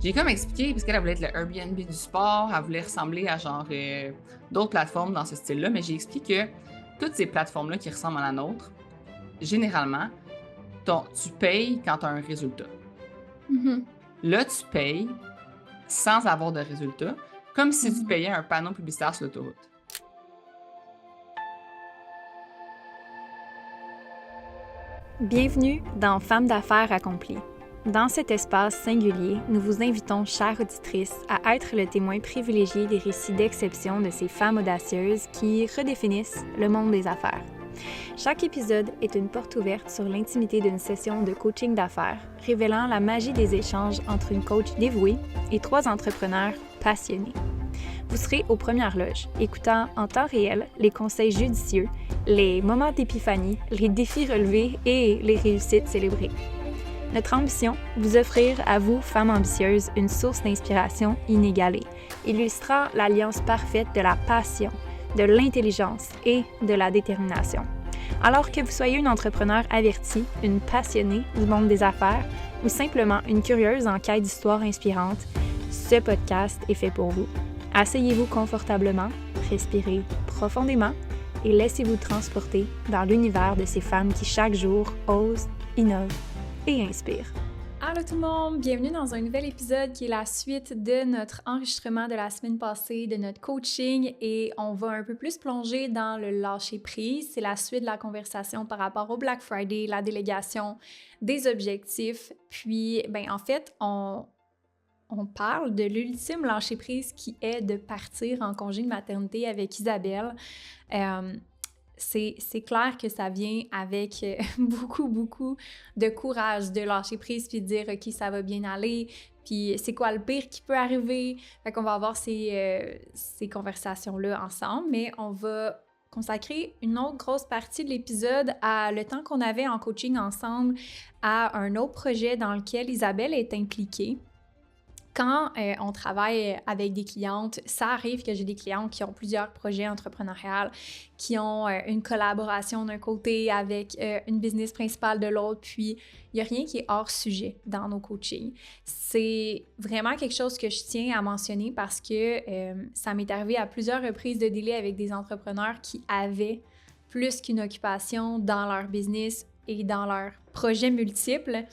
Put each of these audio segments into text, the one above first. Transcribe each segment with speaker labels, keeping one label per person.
Speaker 1: J'ai comme expliqué, parce qu'elle voulait être le Airbnb du sport, elle voulait ressembler à genre d'autres plateformes dans ce style-là, mais j'ai expliqué que toutes ces plateformes-là qui ressemblent à la nôtre, généralement, tu payes quand tu as un résultat.
Speaker 2: Mhm,
Speaker 1: Là, tu payes sans avoir de résultat, comme si tu
Speaker 2: mhm.
Speaker 1: payais un panneau publicitaire sur l'autoroute.
Speaker 2: Bienvenue dans Femmes d'affaires accomplies. Dans cet espace singulier, nous vous invitons, chères auditrices, à être le témoin privilégié des récits d'exception de ces femmes audacieuses qui redéfinissent le monde des affaires. Chaque épisode est une porte ouverte sur l'intimité d'une session de coaching d'affaires, révélant la magie des échanges entre une coach dévouée et trois entrepreneurs passionnés. Vous serez aux premières loges, écoutant en temps réel les conseils judicieux, les moments d'épiphanie, les défis relevés et les réussites célébrées. Notre ambition, vous offrir à vous, femmes ambitieuses, une source d'inspiration inégalée, illustrant l'alliance parfaite de la passion, de l'intelligence et de la détermination. Alors que vous soyez une entrepreneur avertie, une passionnée du monde des affaires ou simplement une curieuse en quête d'histoires inspirantes, ce podcast est fait pour vous. Asseyez-vous confortablement, respirez profondément et laissez-vous transporter dans l'univers de ces femmes qui chaque jour osent, innovent et inspirent. Allô tout le monde, bienvenue dans un nouvel épisode qui est la suite de notre enregistrement de la semaine passée, de notre coaching, et on va un peu plus plonger dans le lâcher-prise. C'est la suite de la conversation par rapport au Black Friday, la délégation des objectifs. Puis, en fait, on parle de l'ultime lâcher-prise qui est de partir en congé de maternité avec Isabelle. C'est clair que ça vient avec beaucoup de courage de lâcher prise puis de dire « OK, ça va bien aller », puis c'est quoi le pire qui peut arriver. Fait qu'on va avoir ces conversations-là ensemble, mais on va consacrer une autre grosse partie de l'épisode à le temps qu'on avait en coaching ensemble, à un autre projet dans lequel Isabelle est impliquée. Quand on travaille avec des clientes, ça arrive que j'ai des clientes qui ont plusieurs projets entrepreneuriaux, qui ont une collaboration d'un côté avec une business principale de l'autre, puis il n'y a rien qui est hors sujet dans nos coachings. C'est vraiment quelque chose que je tiens à mentionner parce que ça m'est arrivé à plusieurs reprises de délai avec des entrepreneurs qui avaient plus qu'une occupation dans leur business et dans leurs projets multiples.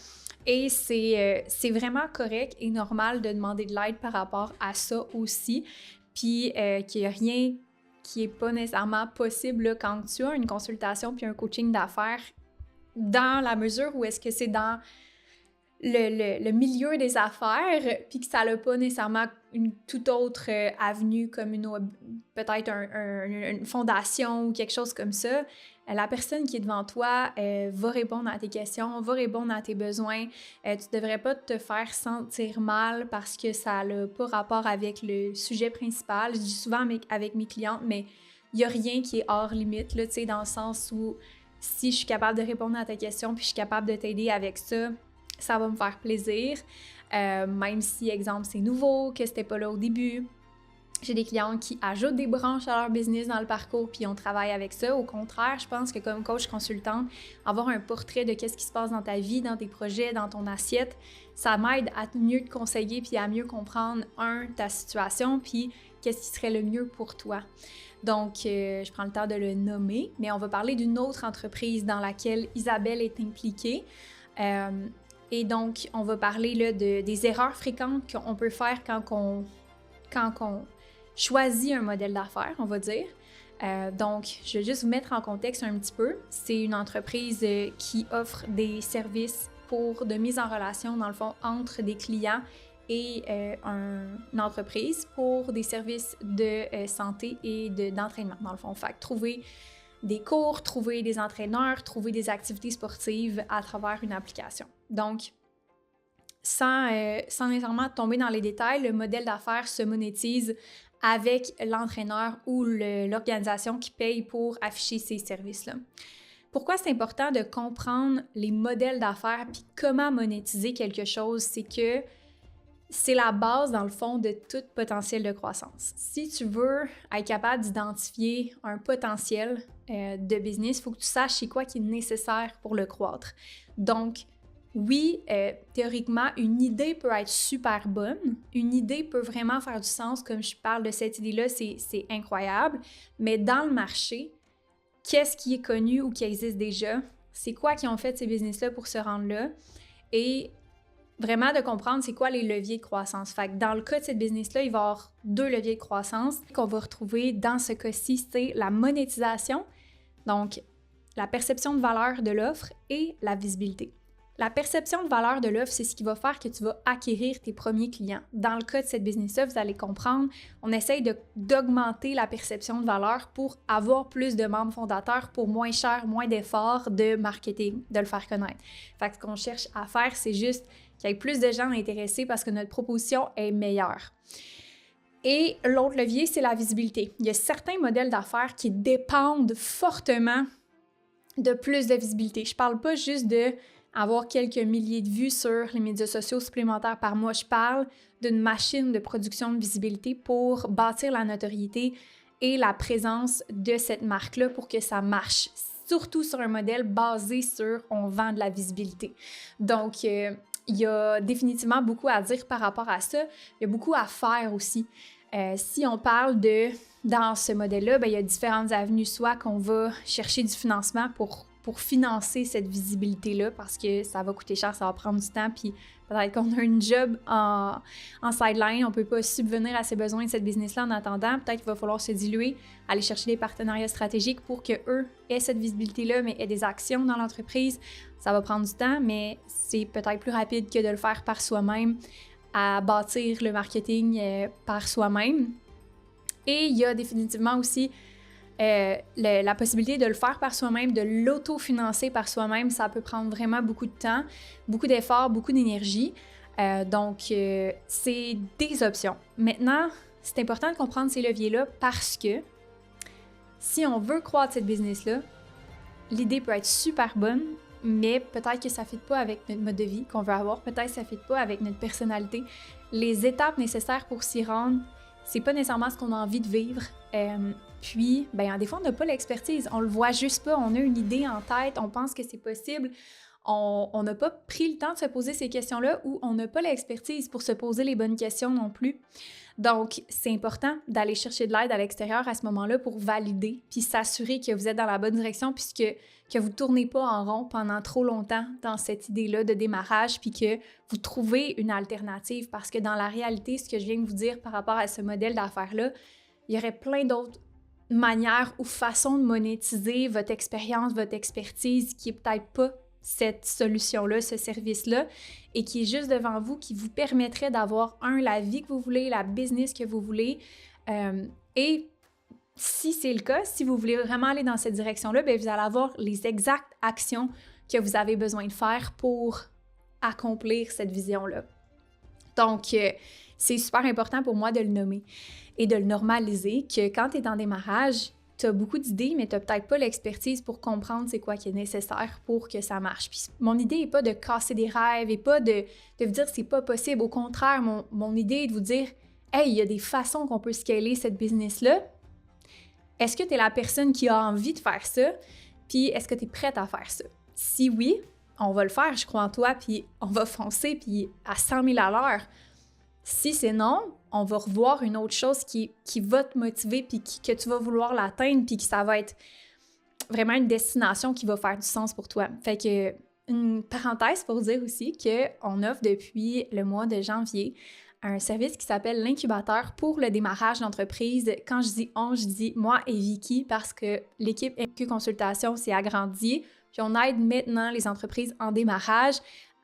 Speaker 2: Et c'est vraiment correct et normal de demander de l'aide par rapport à ça aussi. Puis qu'il n'y a rien qui n'est pas nécessairement possible là, quand tu as une consultation puis un coaching d'affaires, dans la mesure où est-ce que c'est dans le milieu des affaires, puis que ça n'a pas nécessairement une toute autre avenue comme peut-être une fondation ou quelque chose comme ça. La personne qui est devant toi va répondre à tes questions, va répondre à tes besoins. Tu ne devrais pas te faire sentir mal parce que ça n'a pas rapport avec le sujet principal. Je dis souvent avec mes clientes, mais il n'y a rien qui est hors limite, là, dans le sens où si je suis capable de répondre à ta question puis je suis capable de t'aider avec ça, ça va me faire plaisir, même si, exemple, c'est nouveau, que c'était pas là au début. J'ai des clients qui ajoutent des branches à leur business dans le parcours, puis on travaille avec ça. Au contraire, je pense que comme coach consultante, avoir un portrait de qu'est-ce qui se passe dans ta vie, dans tes projets, dans ton assiette, ça m'aide à mieux te conseiller, puis à mieux comprendre, ta situation, puis qu'est-ce qui serait le mieux pour toi. Donc, je prends le temps de le nommer, mais on va parler d'une autre entreprise dans laquelle Isabelle est impliquée. Et donc, on va parler là, des erreurs fréquentes qu'on peut faire quand on choisit un modèle d'affaires, on va dire. Donc, je vais juste vous mettre en contexte un petit peu. C'est une entreprise qui offre des services de mise en relation, dans le fond, entre des clients et une entreprise pour des services de santé et d'entraînement, dans le fond. Fait que trouver des cours, trouver des entraîneurs, trouver des activités sportives à travers une application. Donc, sans nécessairement tomber dans les détails, le modèle d'affaires se monétise avec l'entraîneur ou l'organisation qui paye pour afficher ces services-là. Pourquoi c'est important de comprendre les modèles d'affaires puis comment monétiser quelque chose? C'est que c'est la base, dans le fond, de tout potentiel de croissance. Si tu veux être capable d'identifier un potentiel de business, il faut que tu saches c'est quoi qui est nécessaire pour le croître. Donc, oui, théoriquement, une idée peut être super bonne. Une idée peut vraiment faire du sens, comme je parle de cette idée-là, c'est incroyable. Mais dans le marché, qu'est-ce qui est connu ou qui existe déjà? C'est quoi qui ont fait ces business-là pour se rendre là? Et vraiment de comprendre c'est quoi les leviers de croissance. Fait que dans le cas de cette business-là, il va y avoir 2 leviers de croissance qu'on va retrouver dans ce cas-ci, c'est la monétisation, donc la perception de valeur de l'offre et la visibilité. La perception de valeur de l'offre, c'est ce qui va faire que tu vas acquérir tes premiers clients. Dans le cas de cette business-là, vous allez comprendre, on essaye d'augmenter la perception de valeur pour avoir plus de membres fondateurs pour moins cher, moins d'efforts de marketing, de le faire connaître. Fait que ce qu'on cherche à faire, c'est juste qu'il y ait plus de gens intéressés parce que notre proposition est meilleure. Et l'autre levier, c'est la visibilité. Il y a certains modèles d'affaires qui dépendent fortement de plus de visibilité. Je parle pas juste de avoir quelques milliers de vues sur les médias sociaux supplémentaires par mois. Je parle d'une machine de production de visibilité pour bâtir la notoriété et la présence de cette marque-là pour que ça marche. Surtout sur un modèle basé sur on vend de la visibilité. Donc, il y a définitivement beaucoup à dire par rapport à ça. Il y a beaucoup à faire aussi. Si on parle dans ce modèle-là, il y a différentes avenues, soit qu'on va chercher du financement pour financer cette visibilité-là parce que ça va coûter cher, ça va prendre du temps, puis peut-être qu'on a une job en sideline, on ne peut pas subvenir à ses besoins de cette business-là en attendant. Peut-être qu'il va falloir se diluer, aller chercher des partenariats stratégiques pour qu'eux aient cette visibilité-là, mais aient des actions dans l'entreprise. Ça va prendre du temps, mais c'est peut-être plus rapide que de le faire par soi-même, à bâtir le marketing par soi-même. Et il y a définitivement aussi la possibilité de le faire par soi-même, de l'autofinancer par soi-même. Ça peut prendre vraiment beaucoup de temps, beaucoup d'efforts, beaucoup d'énergie. Donc, c'est des options. Maintenant, c'est important de comprendre ces leviers-là parce que si on veut croître cette business-là, l'idée peut être super bonne, mais peut-être que ça ne fit pas avec notre mode de vie qu'on veut avoir, peut-être que ça ne fit pas avec notre personnalité. Les étapes nécessaires pour s'y rendre, c'est pas nécessairement ce qu'on a envie de vivre. Puis, des fois, on n'a pas l'expertise. On le voit juste pas. On a une idée en tête, on pense que c'est possible. On n'a pas pris le temps de se poser ces questions-là ou on n'a pas l'expertise pour se poser les bonnes questions non plus. Donc, c'est important d'aller chercher de l'aide à l'extérieur à ce moment-là pour valider puis s'assurer que vous êtes dans la bonne direction puisque que vous ne tournez pas en rond pendant trop longtemps dans cette idée-là de démarrage puis que vous trouvez une alternative parce que dans la réalité, ce que je viens de vous dire par rapport à ce modèle d'affaires-là, il y aurait plein d'autres manières ou façons de monétiser votre expérience, votre expertise qui est peut-être pas cette solution-là, ce service-là, et qui est juste devant vous, qui vous permettrait d'avoir, la vie que vous voulez, la business que vous voulez. Et si c'est le cas, si vous voulez vraiment aller dans cette direction-là, vous allez avoir les exactes actions que vous avez besoin de faire pour accomplir cette vision-là. Donc, c'est super important pour moi de le nommer et de le normaliser, que quand tu es en démarrage, tu as beaucoup d'idées, mais tu n'as peut-être pas l'expertise pour comprendre c'est quoi qui est nécessaire pour que ça marche. Puis mon idée n'est pas de casser des rêves et pas de vous dire c'est pas possible. Au contraire, mon idée est de vous dire « Hey, il y a des façons qu'on peut scaler cette business-là. Est-ce que tu es la personne qui a envie de faire ça? Puis est-ce que tu es prête à faire ça? Si oui, on va le faire, je crois en toi, puis on va foncer, puis à 100 000 à l'heure. Si c'est non, on va revoir une autre chose qui va te motiver, puis que tu vas vouloir l'atteindre, puis que ça va être vraiment une destination qui va faire du sens pour toi. Fait que, une parenthèse pour dire aussi qu'on offre depuis le mois de janvier un service qui s'appelle l'incubateur pour le démarrage d'entreprise. Quand je dis on, je dis moi et Vicky parce que l'équipe MQ Consultation s'est agrandie. Puis on aide maintenant les entreprises en démarrage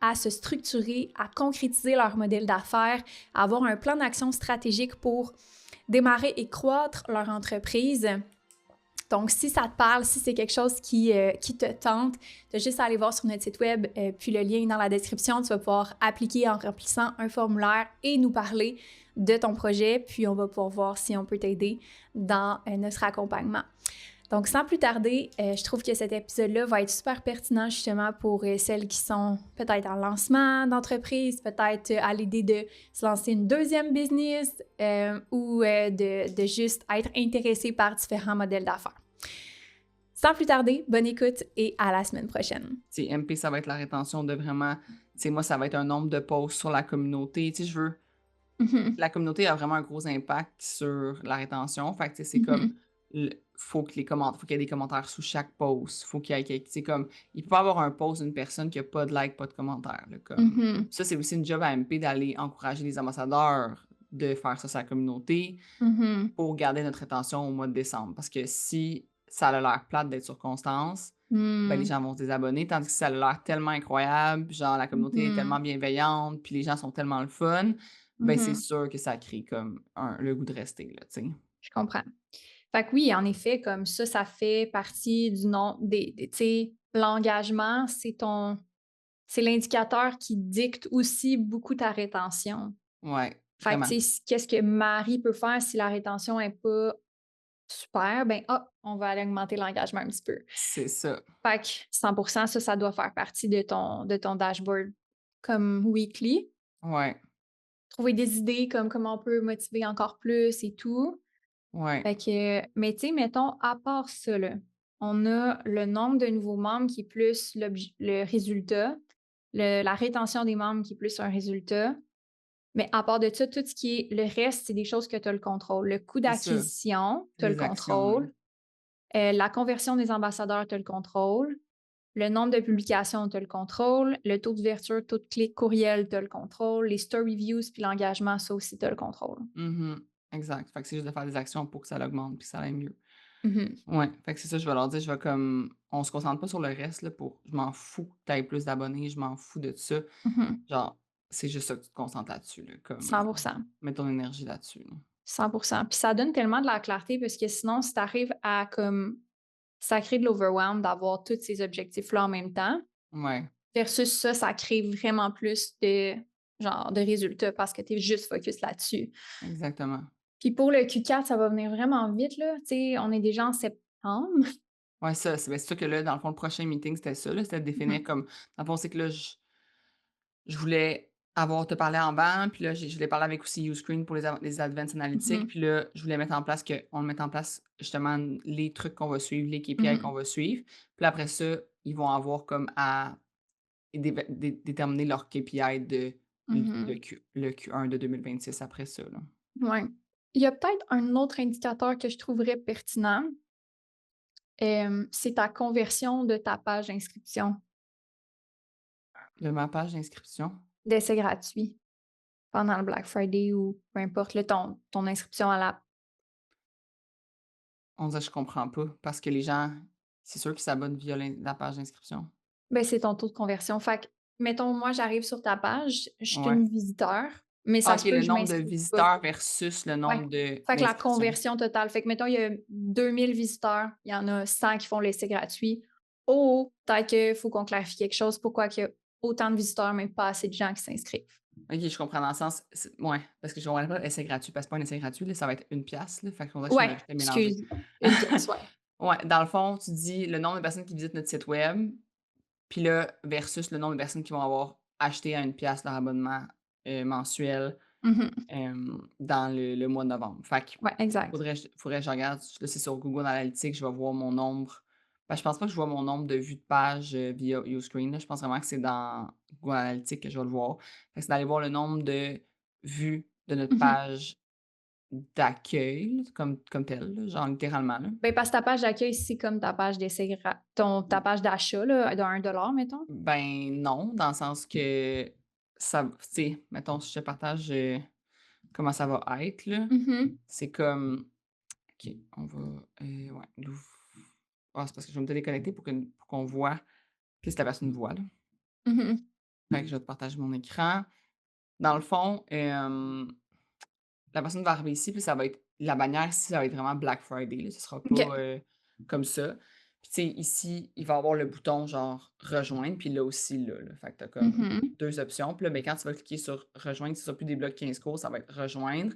Speaker 2: à se structurer, à concrétiser leur modèle d'affaires, à avoir un plan d'action stratégique pour démarrer et croître leur entreprise. Donc, si ça te parle, si c'est quelque chose qui te tente, tu as juste à aller voir sur notre site web, puis le lien est dans la description. Tu vas pouvoir appliquer en remplissant un formulaire et nous parler de ton projet, puis on va pouvoir voir si on peut t'aider dans notre accompagnement. Donc, sans plus tarder, je trouve que cet épisode-là va être super pertinent justement pour celles qui sont peut-être en lancement d'entreprise, peut-être à l'idée de se lancer une deuxième business ou de juste être intéressé par différents modèles d'affaires. Sans plus tarder, bonne écoute et à la semaine prochaine.
Speaker 1: Tu sais, MP, ça va être la rétention de vraiment, tu sais, moi, ça va être un nombre de posts sur la communauté. Tu sais, je veux,
Speaker 2: Mhm.
Speaker 1: la communauté a vraiment un gros impact sur la rétention. Fait que, tu sais, c'est comme,
Speaker 2: Mhm.
Speaker 1: faut que faut qu'il y ait des commentaires sous chaque post. Faut qu'il y ait, c'est comme, il peut pas avoir un post d'une personne qui a pas de like, pas de commentaire, là, comme.
Speaker 2: Mhm.
Speaker 1: Ça, c'est aussi une job à MP d'aller encourager les ambassadeurs de faire ça sur la communauté
Speaker 2: Mhm.
Speaker 1: pour garder notre rétention au mois de décembre. Parce que si ça a l'air plate d'être sur Constance, ben, les
Speaker 2: Mhm.
Speaker 1: gens vont se désabonner, tandis que si ça a l'air tellement incroyable, puis genre la communauté est tellement
Speaker 2: Mhm.
Speaker 1: bienveillante, puis les gens sont tellement le fun, ben c'est
Speaker 2: Mhm.
Speaker 1: sûr que ça crée comme le goût de rester, là, tu sais.
Speaker 2: Je comprends. Fait que oui, en effet, comme ça fait partie du nom tu sais, l'engagement, c'est l'indicateur qui dicte aussi beaucoup ta rétention.
Speaker 1: Ouais,
Speaker 2: Fait que,
Speaker 1: vraiment.
Speaker 2: tu sais, qu'est-ce que Marie peut faire si la rétention est pas super? Ben, hop, on va aller augmenter l'engagement un petit peu.
Speaker 1: C'est ça.
Speaker 2: Fait que 100 ça doit faire partie de ton dashboard comme weekly.
Speaker 1: Ouais,
Speaker 2: Trouver des idées comme comment on peut motiver encore plus et tout.
Speaker 1: ouais,
Speaker 2: Fait que, mais tu sais, mettons, à part ça, là, on a le nombre de nouveaux membres qui est plus le résultat, la rétention des membres qui est plus un résultat. Mais à part de ça, tout ce qui est le reste, c'est des choses que tu as le contrôle. Le coût
Speaker 1: c'est ça.
Speaker 2: d'acquisition, tu
Speaker 1: C'est
Speaker 2: as le
Speaker 1: des actions, là.
Speaker 2: contrôle. La conversion des ambassadeurs, tu as le contrôle. Le nombre de publications, tu as le contrôle. Le taux d'ouverture, taux de clic, courriel, tu as le contrôle. Les story views puis l'engagement, ça aussi, tu as le contrôle.
Speaker 1: Mhm. Exact. Fait que c'est juste de faire des actions pour que ça l'augmente puis que ça aille mieux.
Speaker 2: Mhm.
Speaker 1: Ouais, fait que c'est ça, je vais leur dire, je vais comme, on se concentre pas sur le reste, là, je m'en fous que t'aies plus d'abonnés, je m'en fous de ça.
Speaker 2: Mhm.
Speaker 1: Genre, c'est juste ça que tu te concentres là-dessus, là, comme,
Speaker 2: 100
Speaker 1: mets ton énergie là-dessus, là.
Speaker 2: 100 Puis ça donne tellement de la clarté parce que sinon, si tu arrives à comme ça crée de l'overwhelm d'avoir tous ces objectifs-là en même temps,
Speaker 1: Ouais,
Speaker 2: versus ça, ça crée vraiment plus de genre de résultats parce que tu es juste focus là-dessus.
Speaker 1: exactement.
Speaker 2: Puis pour le Q4, ça va venir vraiment vite, là. Tu sais, on est déjà en septembre.
Speaker 1: Ouais, ça, c'est sûr que là, dans le fond, le prochain meeting, c'était ça, là, c'était de définir
Speaker 2: Mhm.
Speaker 1: comme, dans le fond, c'est que là, je voulais avoir te parler en bas, puis là, je voulais parler avec aussi Uscreen pour les advanced analytics,
Speaker 2: Mhm.
Speaker 1: puis là, je voulais mettre en place on mette en place justement les trucs qu'on va suivre, les KPI qu'on
Speaker 2: Mhm.
Speaker 1: va suivre. Puis après ça, ils vont avoir comme à déterminer leur KPI de
Speaker 2: Mhm.
Speaker 1: le Q1 de 2026 après ça, là.
Speaker 2: Ouais. Il y a peut-être un autre indicateur que je trouverais pertinent, c'est ta conversion de ta page d'inscription
Speaker 1: De ma page d'inscription,
Speaker 2: d'essai gratuit pendant le Black Friday ou peu importe, là, ton inscription à la.
Speaker 1: on dirait que je comprends pas parce que les gens, c'est sûr qu'ils s'abonnent via la page d'inscription.
Speaker 2: Ben, c'est ton taux de conversion. Fait que, mettons, moi, j'arrive sur ta page, je suis
Speaker 1: Ouais.
Speaker 2: une visiteur, mais
Speaker 1: Ah,
Speaker 2: ça
Speaker 1: OK,
Speaker 2: se peut
Speaker 1: le
Speaker 2: que je
Speaker 1: nombre de
Speaker 2: m'inscrive pas.
Speaker 1: visiteurs versus le
Speaker 2: Ouais.
Speaker 1: nombre
Speaker 2: Fait que la
Speaker 1: d'inscriptions.
Speaker 2: conversion totale. Fait que, mettons, il y a 2000 visiteurs, il y en a 100 qui font l'essai gratuit. Oh, peut-être qu'il faut qu'on clarifie quelque chose. Pourquoi il y a autant de visiteurs, mais pas assez de gens qui s'inscrivent?
Speaker 1: OK, je comprends dans le sens ouais, parce que je comprends pas essai gratuit, parce que c'est pas un essai gratuit, là, ça va être une pièce là, fait qu'on dirait que
Speaker 2: Ouais,
Speaker 1: j'étais mélangée.
Speaker 2: excuse. Une pièce, ouais.
Speaker 1: Ouais, dans le fond, tu dis le nombre de personnes qui visitent notre site web, puis là, versus le nombre de personnes qui vont avoir acheté à une pièce leur abonnement, mensuel,
Speaker 2: Mhm.
Speaker 1: dans le mois de novembre. Fait que
Speaker 2: Ouais, exact.
Speaker 1: faudrait que je regarde, là, c'est sur Google Analytics, je vais voir mon nombre. Je pense pas que je vois mon nombre de vues de page, via Uscreen, là. Je pense vraiment que c'est dans Google Analytics que je vais le voir. Fait que c'est d'aller voir le nombre de vues de notre
Speaker 2: Mhm.
Speaker 1: page d'accueil, là, comme telle, là, genre littéralement, là.
Speaker 2: Ben, parce que ta page d'accueil, c'est comme ta page ta page d'achat, là, de 1 $, mettons.
Speaker 1: Ben non, dans le sens que ça tu sais, mettons, si je te partage, comment ça va être, là,
Speaker 2: Mhm.
Speaker 1: c'est comme OK, on va, ouais, c'est parce que je vais me déconnecter pour qu'on voit qu'est-ce que la personne voit, là.
Speaker 2: Mhm.
Speaker 1: Fait que je vais te partager mon écran. Dans le fond, la personne va arriver ici, puis ça va être la bannière ici, ça va être vraiment Black Friday, là, ce sera
Speaker 2: OK.
Speaker 1: pas, comme ça. Puis tu sais, ici, il va y avoir le bouton genre «Rejoindre», puis là aussi, là. Fait que tu as comme
Speaker 2: Mhm.
Speaker 1: 2 options. Puis là, ben, quand tu vas cliquer sur «Rejoindre», ce sera plus des blocs 15 cours, ça va être «Rejoindre»,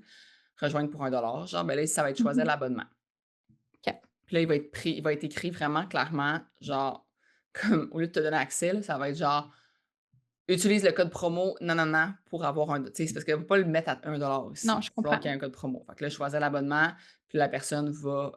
Speaker 1: «Rejoindre pour 1 $», genre, ben là, ça va être «Choisir
Speaker 2: Mhm.
Speaker 1: l'abonnement».
Speaker 2: OK.
Speaker 1: Puis là, il va être écrit vraiment clairement, genre, comme au lieu de te donner accès, là, ça va être genre utilise le code promo nanana pour avoir un tu sais, c'est parce qu'elle ne va pas le mettre à 1 $
Speaker 2: Non,
Speaker 1: ici.
Speaker 2: je
Speaker 1: Il va falloir
Speaker 2: comprends.
Speaker 1: qu'il y ait un code promo. Fait que là, je choisis l'abonnement, puis la personne va,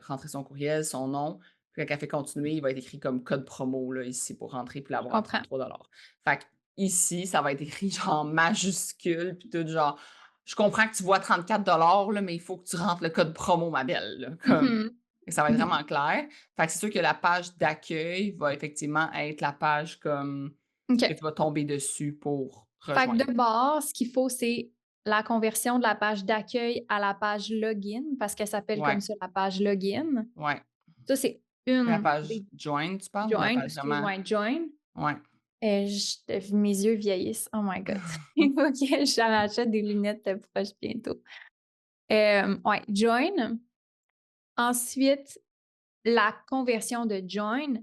Speaker 1: rentrer son courriel, son nom, Puis quand elle fait continuer, il va être écrit comme code promo, là, ici, pour rentrer puis
Speaker 2: Je
Speaker 1: l'avoir à
Speaker 2: comprends.
Speaker 1: 33 $. Fait que ici, ça va être écrit genre en majuscule puis tout genre: «Je comprends que tu vois 34 $, là, mais il faut que tu rentres le code promo, ma belle», là, comme
Speaker 2: Mhm.
Speaker 1: et ça va être
Speaker 2: Mhm.
Speaker 1: vraiment clair. Fait que c'est sûr que la page d'accueil va effectivement être la page comme
Speaker 2: OK.
Speaker 1: que tu vas tomber dessus pour
Speaker 2: Fait que
Speaker 1: rejoindre.
Speaker 2: de base, ce qu'il faut, c'est la conversion de la page d'accueil à la page login, parce qu'elle s'appelle comme
Speaker 1: Ouais,
Speaker 2: ça, la page login.
Speaker 1: ouais.
Speaker 2: Ça, c'est
Speaker 1: La
Speaker 2: une
Speaker 1: page
Speaker 2: des
Speaker 1: join, tu parles, ou la
Speaker 2: join,
Speaker 1: page vraiment
Speaker 2: excuse-moi, join.
Speaker 1: ouais.
Speaker 2: Mes yeux vieillissent. Oh my God. Il faut que je m'achète des lunettes proches bientôt. Ouais, join. Ensuite, la conversion de join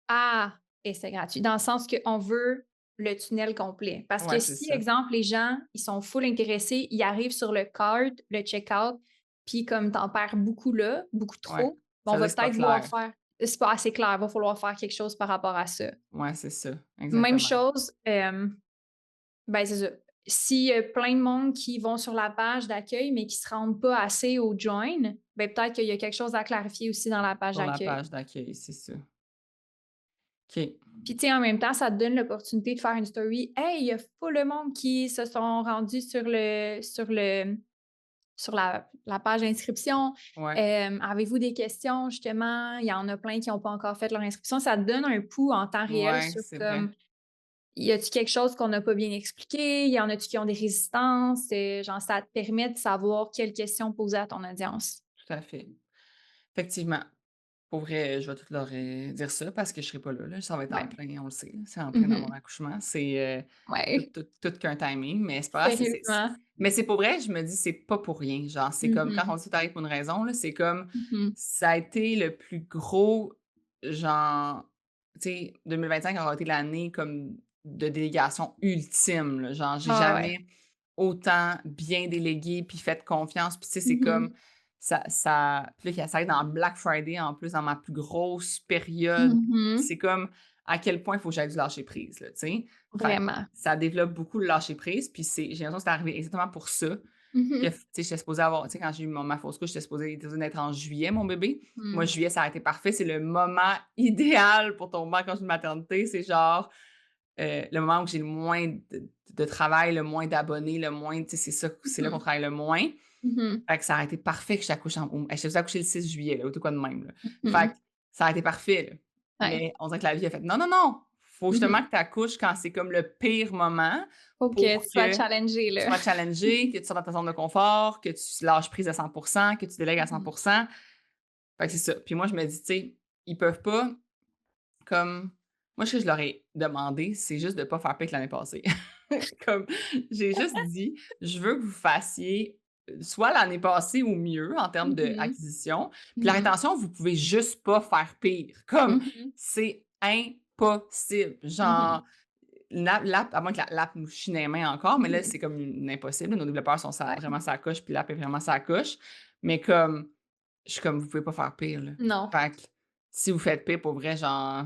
Speaker 2: à essai gratuit, dans le sens qu'on veut le tunnel complet. Parce que
Speaker 1: Ouais, c'est
Speaker 2: si,
Speaker 1: ça.
Speaker 2: exemple, les gens, ils sont full intéressés, ils arrivent sur le cart, le checkout, puis comme t'en perds beaucoup là, beaucoup
Speaker 1: Ouais.
Speaker 2: trop, ben,
Speaker 1: Ça
Speaker 2: on
Speaker 1: veut dire
Speaker 2: va
Speaker 1: que c'est pas
Speaker 2: peut-être vouloir
Speaker 1: clair.
Speaker 2: faire c'est pas assez clair, il va falloir faire quelque chose par rapport à ça.
Speaker 1: Ouais, c'est ça,
Speaker 2: Même
Speaker 1: exactement.
Speaker 2: chose, ben, c'est ça. S'il y a plein de monde qui vont sur la page d'accueil, mais qui se rendent pas assez au join, ben, peut-être qu'il y a quelque chose à clarifier aussi dans la page
Speaker 1: Sur la
Speaker 2: d'accueil.
Speaker 1: page d'accueil, c'est ça. OK.
Speaker 2: Puis, tu sais, en même temps, ça te donne l'opportunité de faire une story. Hey, il y a full le monde qui se sont rendus sur la page d'inscription.
Speaker 1: Ouais,
Speaker 2: Avez-vous des questions, justement? Il y en a plein qui n'ont pas encore fait leur inscription. Ça te donne un pouls en temps réel
Speaker 1: ouais,
Speaker 2: sur
Speaker 1: c'est vrai,
Speaker 2: comme, y a-tu quelque chose qu'on n'a pas bien expliqué? Y en a-tu qui ont des résistances? Genre, ça te permet de savoir quelles questions poser à ton audience.
Speaker 1: tout à fait. Effectivement. Pour vrai, je vais tout leur, dire ça parce que je serai pas là, là. Ça va être en
Speaker 2: Ouais.
Speaker 1: plein, on le sait, là, c'est en plein dans mon
Speaker 2: Mhm.
Speaker 1: accouchement. C'est,
Speaker 2: Ouais.
Speaker 1: tout qu'un timing, mais c'est pas grave,
Speaker 2: Sérieusement.
Speaker 1: mais c'est pour vrai, je me dis: «C'est pas pour rien». Genre, c'est comme quand
Speaker 2: Mhm.
Speaker 1: on dit: «Tout arrive pour une raison», là, c'est comme
Speaker 2: Mhm.
Speaker 1: ça a été le plus gros, genre, tu sais, 2025 aura été l'année comme de délégation ultime, là. Genre, j'ai
Speaker 2: Ah ouais.
Speaker 1: jamais autant bien délégué puis fait confiance. Puis tu sais, c'est comme
Speaker 2: Mhm.
Speaker 1: puis là, ça arrive dans Black Friday en plus, dans ma plus grosse période.
Speaker 2: Mhm.
Speaker 1: C'est comme à quel point il faut que j'aille du lâcher prise, là, tu sais? Fait que
Speaker 2: Vraiment.
Speaker 1: ça développe beaucoup le lâcher prise, puis j'ai l'impression que c'est arrivé exactement pour ça que, tu
Speaker 2: Mhm.
Speaker 1: sais, j'étais supposée avoir, tu sais, quand j'ai eu ma fausse couche, il était supposé d'être en juillet, mon bébé. Moi,
Speaker 2: Mmh.
Speaker 1: juillet, ça a été parfait. C'est le moment idéal pour tomber en congé de maternité. C'est genre le moment où j'ai le moins de travail, le moins d'abonnés, le moins, tu sais, c'est ça, c'est là qu'on
Speaker 2: Mmh.
Speaker 1: travaille le moins.
Speaker 2: Mmh.
Speaker 1: Fait que ça a été parfait que j'accouche j'étais supposée accoucher le 6 juillet, là, ou tout quoi de même, là. Fait que
Speaker 2: Mmh.
Speaker 1: ça a été parfait, là.
Speaker 2: Ouais.
Speaker 1: Mais on dirait que la vie a fait: «Non, non, non! Faut justement
Speaker 2: Mmh.
Speaker 1: que tu accouches quand c'est comme le pire moment
Speaker 2: Faut que
Speaker 1: pour
Speaker 2: tu sois
Speaker 1: que tu
Speaker 2: challengée, là.
Speaker 1: sois challengé, que tu sortes de ta zone de confort, que tu lâches prise à 100, que tu délègues à 100.
Speaker 2: Mmh.
Speaker 1: Fait que c'est ça. Puis moi, je me dis, tu sais, ils peuvent pas comme moi, ce que je leur ai demandé, c'est juste de pas faire pire que l'année passée. Comme j'ai juste dit: «Je veux que vous fassiez, soit l'année passée ou mieux en termes
Speaker 2: Mmh.
Speaker 1: d'acquisition, puis la
Speaker 2: Mmh.
Speaker 1: rétention, vous pouvez juste pas faire pire». Comme
Speaker 2: Mmh.
Speaker 1: c'est impossible.
Speaker 2: Mmh.
Speaker 1: Genre, l'app, à moins que l'app nous chine les mains encore, mais là,
Speaker 2: Mmh.
Speaker 1: c'est comme une impossible. Nos développeurs sont
Speaker 2: Ouais.
Speaker 1: vraiment ça coche, puis l'app est vraiment ça coche. Mais comme je suis comme: «Vous pouvez pas faire pire, là».
Speaker 2: Non.
Speaker 1: Fait que si vous faites pire, pour vrai, genre,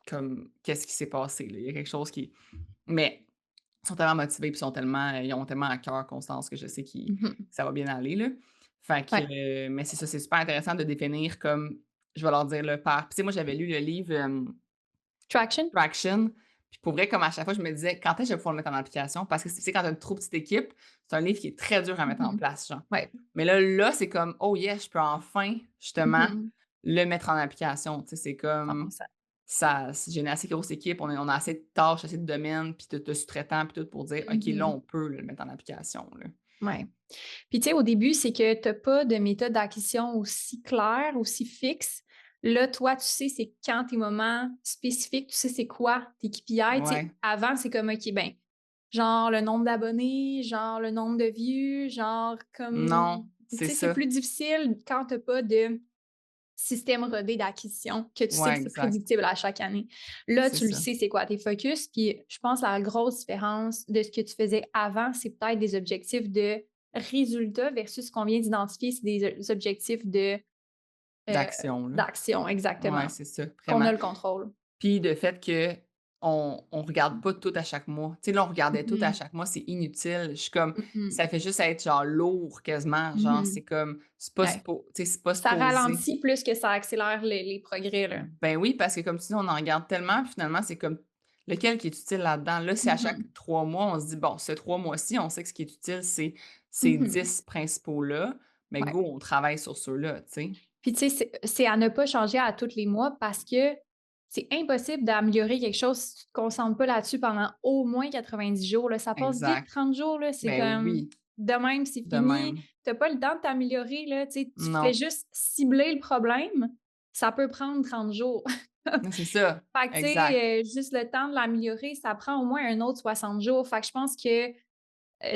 Speaker 1: comme qu'est-ce qui s'est passé, là? Il y a quelque chose qui mais ils sont tellement motivés, puis ils ont tellement à cœur Constance que je sais
Speaker 2: Mmh.
Speaker 1: que ça va bien aller, là. Fait que,
Speaker 2: Ouais.
Speaker 1: mais c'est ça, c'est super intéressant de définir comme je vais leur dire le par puis tu sais, moi, j'avais lu le livre,
Speaker 2: Traction?
Speaker 1: Traction, puis pour vrai, comme à chaque fois, je me disais: «Quand est-ce que je vais pouvoir le mettre en application?» parce que tu sais, quand tu as une trop petite équipe, c'est un livre qui est très dur à mettre en
Speaker 2: Mmh.
Speaker 1: place, genre.
Speaker 2: Ouais.
Speaker 1: Mais là, c'est comme: «Oh yes, je peux enfin, justement,
Speaker 2: Mmh.
Speaker 1: le mettre en application». Tu sais, c'est comme
Speaker 2: 100%.
Speaker 1: j'ai une assez grosse équipe, on a assez de tâches, assez de domaines, puis de sous-traitants, puis tout pour dire: «OK, là,
Speaker 2: Mmh.
Speaker 1: on peut le mettre en application, là».
Speaker 2: Ouais. Puis, tu sais, au début, c'est que tu as pas de méthode d'acquisition aussi claire, aussi fixe. Là, toi, tu sais, c'est quand tes moments spécifiques, tu sais, c'est quoi tes KPI. Tu sais,
Speaker 1: Ouais.
Speaker 2: avant, c'est comme, OK, ben, genre le nombre d'abonnés, genre le nombre de vues, genre comme,
Speaker 1: Non,
Speaker 2: tu
Speaker 1: c'est
Speaker 2: sais, c'est
Speaker 1: ça.
Speaker 2: plus difficile quand tu pas de système rodé d'acquisition, que tu sais
Speaker 1: Ouais,
Speaker 2: que c'est
Speaker 1: exact.
Speaker 2: prédictible à chaque année. Là,
Speaker 1: C'est
Speaker 2: tu le
Speaker 1: ça.
Speaker 2: sais, c'est quoi tes focus. Puis je pense que la grosse différence de ce que tu faisais avant, c'est peut-être des objectifs de résultats versus ce qu'on vient d'identifier, c'est des objectifs euh,
Speaker 1: D'action, là.
Speaker 2: d'action,
Speaker 1: Ouais,
Speaker 2: exactement,
Speaker 1: c'est ça,
Speaker 2: qu'on a
Speaker 1: vraiment.
Speaker 2: le contrôle.
Speaker 1: Puis de fait que on regarde pas tout à chaque mois. Tu sais, là, on regardait tout à
Speaker 2: Mmh
Speaker 1: chaque mois, c'est inutile. Je suis comme,
Speaker 2: mh.
Speaker 1: ça fait juste être genre lourd quasiment, genre,
Speaker 2: Mmh
Speaker 1: c'est comme, c'est pas
Speaker 2: Ouais.
Speaker 1: suppo tu sais, c'est pas
Speaker 2: Ça
Speaker 1: supposé.
Speaker 2: ralentit plus que ça accélère les progrès, là.
Speaker 1: Ben oui, parce que comme tu dis, on en regarde tellement, puis finalement, c'est comme lequel qui est utile là-dedans? Là, si à chaque
Speaker 2: Mmh
Speaker 1: 3 mois, on se dit: «Bon, ce 3 mois-ci, on sait que ce qui est utile, c'est ces
Speaker 2: Mmh
Speaker 1: 10 principaux-là, mais
Speaker 2: Ouais.
Speaker 1: go, on travaille sur ceux-là», tu sais?
Speaker 2: Puis tu sais, c'est à ne pas changer à tous les mois parce que c'est impossible d'améliorer quelque chose si tu te concentres pas là-dessus pendant au moins 90 jours, là. Ça passe vite
Speaker 1: Exact.
Speaker 2: 30 jours, là, c'est
Speaker 1: Ben
Speaker 2: comme
Speaker 1: oui,
Speaker 2: de même, c'est
Speaker 1: de
Speaker 2: fini.
Speaker 1: même.
Speaker 2: Tu pas le temps de t'améliorer, là, tu sais, tu fais
Speaker 1: Non.
Speaker 2: juste cibler le problème, ça peut prendre 30 jours.
Speaker 1: Non, c'est ça.
Speaker 2: Fait que tu
Speaker 1: Exact.
Speaker 2: sais, juste le temps de l'améliorer, ça prend au moins un autre 60 jours. Fait que je pense que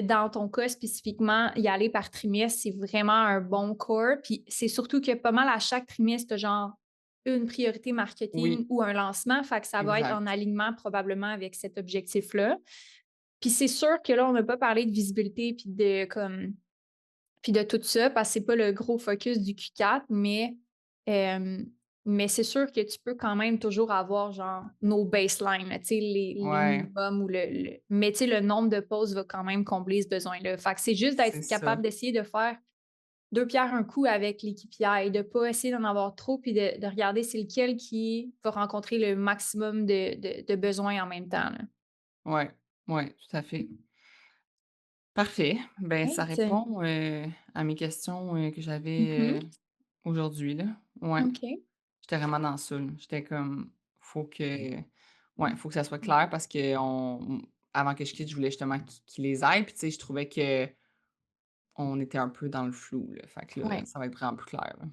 Speaker 2: dans ton cas spécifiquement, y aller par trimestre, c'est vraiment un bon core. Puis c'est surtout que pas mal à chaque trimestre, tu genre une priorité marketing
Speaker 1: Oui,
Speaker 2: ou un lancement. Fait que ça va être en
Speaker 1: exact.
Speaker 2: alignement probablement avec cet objectif-là. Puis c'est sûr que là, on n'a pas parlé de visibilité puis de tout ça, parce que c'est pas le gros focus du Q4, hem, mais c'est sûr que tu peux quand même toujours avoir genre nos baselines, là, tu sais, les
Speaker 1: Ouais,
Speaker 2: minimums ou mais tu sais, le nombre de pauses va quand même combler ce besoin-là. Fait que c'est juste
Speaker 1: c'est
Speaker 2: d'être
Speaker 1: ça.
Speaker 2: capable d'essayer de faire 2 pierres un coup avec les KPI, de pas essayer d'en avoir trop, puis de regarder c'est lequel qui va rencontrer le maximum de besoins en même temps, là.
Speaker 1: Ouais, ouais, tout à fait. Parfait. Ben, ça
Speaker 2: Right?
Speaker 1: répond, à mes questions, que j'avais,
Speaker 2: Mmh
Speaker 1: aujourd'hui, là. Ouais,
Speaker 2: OK.
Speaker 1: j'étais vraiment dans ça, là. J'étais comme: «Faut que ouais, faut que ça soit clair» parce qu'on avant que je quitte, je voulais justement qu'il les aille, puis tu sais, je trouvais qu'on était un peu dans le flou, là. Fait que là,
Speaker 2: Ouais.
Speaker 1: ça va être vraiment plus clair, là.